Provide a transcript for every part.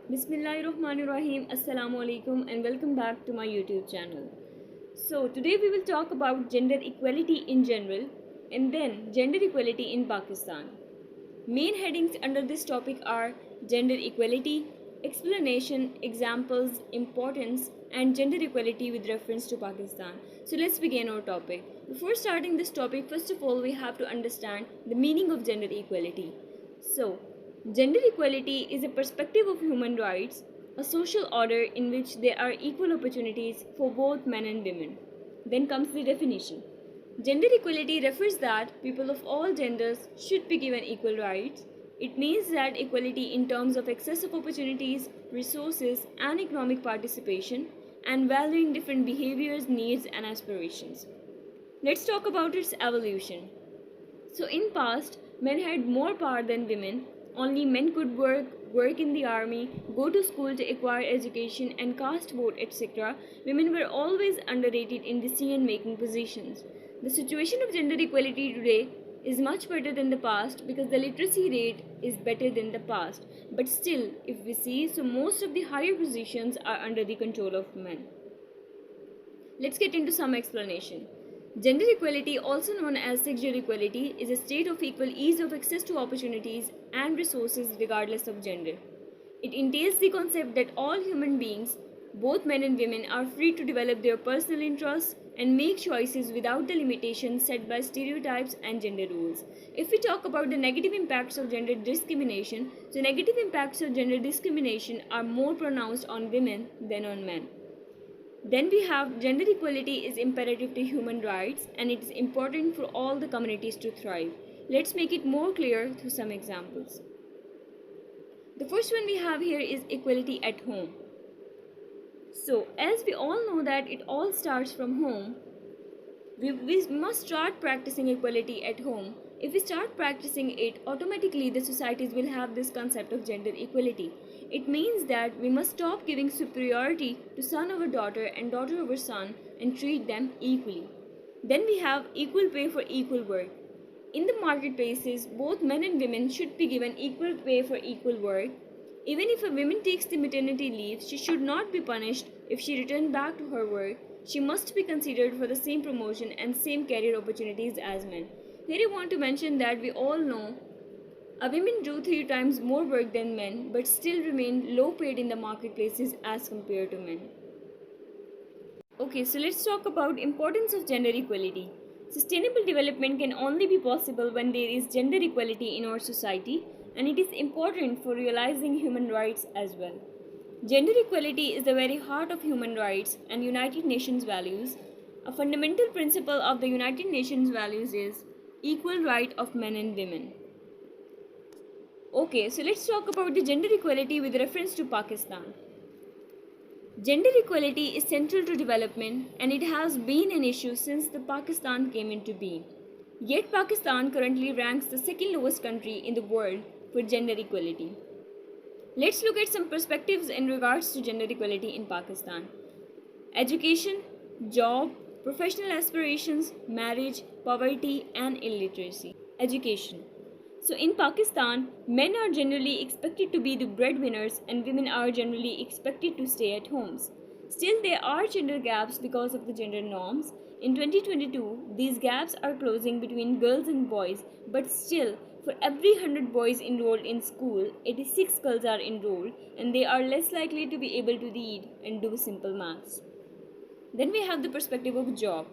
Bismillahirrahmanirrahim. Assalamu alaikum and welcome back to my YouTube channel. So, today we will talk about gender equality in general and then gender equality in Pakistan. Main headings under this topic are gender equality, explanation, examples, importance, and gender equality with reference to Pakistan. So, let's begin our topic. Before starting this topic, first of all, we have to understand the meaning of gender equality. So, gender equality is a perspective of human rights, a social order in which there are equal opportunities for both men and women. Then comes the definition. Gender equality refers that people of all genders should be given equal rights. It means that equality in terms of access of opportunities, resources, and economic participation, and valuing different behaviors, needs, and aspirations. Let's talk about its evolution. So in past, men had more power than women. Only men could work in the army, go to school to acquire education and cast vote, etc. Women were always underrated in decision-making positions. The situation of gender equality today is much better than the past because the literacy rate is better than the past. But still, if we see, so most of the higher positions are under the control of men. Let's get into some explanation. Gender equality, also known as sexual equality, is a state of equal ease of access to opportunities and resources regardless of gender. It entails the concept that all human beings, both men and women, are free to develop their personal interests and make choices without the limitations set by stereotypes and gender rules. If we talk about the negative impacts of gender discrimination, the negative impacts of gender discrimination are more pronounced on women than on men. Then we have gender equality is imperative to human rights and it is important for all the communities to thrive. Let's make it more clear through some examples. The first one we have here is equality at home. So, as we all know that it all starts from home, we must start practicing equality at home. If we start practicing it, automatically the societies will have this concept of gender equality. It means that we must stop giving superiority to son over daughter and daughter over son and treat them equally. Then we have equal pay for equal work. In the marketplaces, both men and women should be given equal pay for equal work. Even if a woman takes the maternity leave, she should not be punished if she returns back to her work. She must be considered for the same promotion and same career opportunities as men. Here I want to mention that we all know a women do 3 times more work than men but still remain low paid in the marketplaces as compared to men. Okay, so let's talk about importance of gender equality. Sustainable development can only be possible when there is gender equality in our society and it is important for realizing human rights as well. Gender equality is the very heart of human rights and United Nations values. A fundamental principle of the United Nations values is equal right of men and women. Okay, so let's talk about the gender equality with reference to Pakistan. Gender equality is central to development and it has been an issue since the Pakistan came into being. Yet Pakistan currently ranks the second lowest country in the world for gender equality. Let's look at some perspectives in regards to gender equality in Pakistan. Education, job, professional aspirations, marriage, poverty and illiteracy. Education. So in Pakistan, men are generally expected to be the breadwinners and women are generally expected to stay at homes. Still, there are gender gaps because of the gender norms. In 2022, these gaps are closing between girls and boys, but still, for every 100 boys enrolled in school, 86 girls are enrolled and they are less likely to be able to read and do simple maths. Then we have the perspective of job.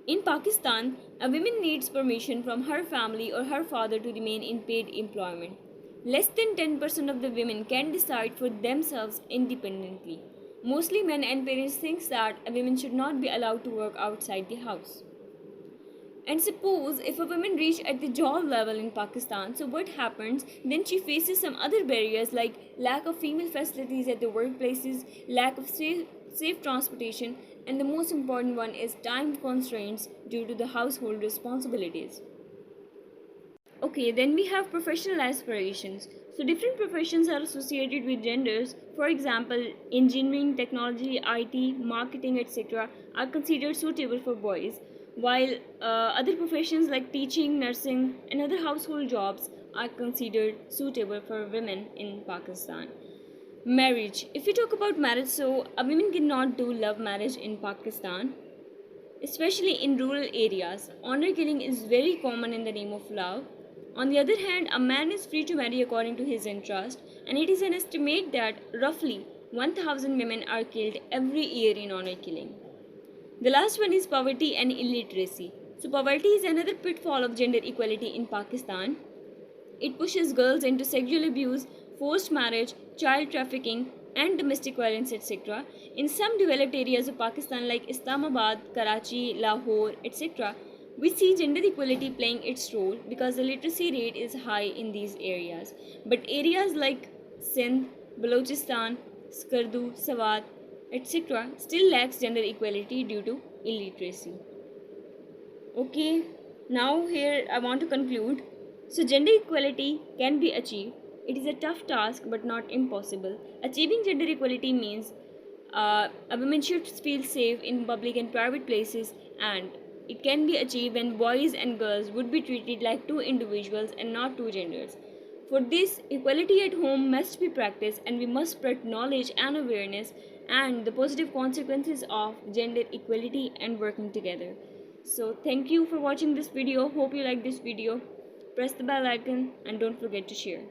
In Pakistan, a woman needs permission from her family or her father to remain in paid employment. Less than 10% of the women can decide for themselves independently. Mostly men and parents think that a woman should not be allowed to work outside the house. And suppose if a woman reach at the job level in Pakistan, so what happens? Then she faces some other barriers like lack of female facilities at the workplaces, lack of safe transportation, and the most important one is time constraints due to the household responsibilities. Okay, then we have professional aspirations. So different professions are associated with genders. For example, engineering, technology, IT, marketing, etc. are considered suitable for boys, while other professions like teaching, nursing, and other household jobs are considered suitable for women in Pakistan. Marriage. If we talk about marriage, so a woman cannot do love marriage in Pakistan, especially in rural areas. Honor killing is very common in the name of love. On the other hand, a man is free to marry according to his interest, and it is an estimate that roughly 1,000 women are killed every year in honor killing. The last one is poverty and illiteracy. So, poverty is another pitfall of gender equality in Pakistan. It pushes girls into sexual abuse, forced marriage, child trafficking, and domestic violence, etc. In some developed areas of Pakistan, like Islamabad, Karachi, Lahore, etc., we see gender equality playing its role because the literacy rate is high in these areas. But areas like Sindh, Balochistan, Skardu, Swat, etc., still lacks gender equality due to illiteracy. Okay, now here I want to conclude. So, gender equality can be achieved. It is a tough task but not impossible. Achieving gender equality means a woman should feel safe in public and private places, and it can be achieved when boys and girls would be treated like two individuals and not two genders. For this, equality at home must be practiced, and we must spread knowledge and awareness and the positive consequences of gender equality and working together. So, thank you for watching this video. Hope you like this video. Press the bell icon and don't forget to share.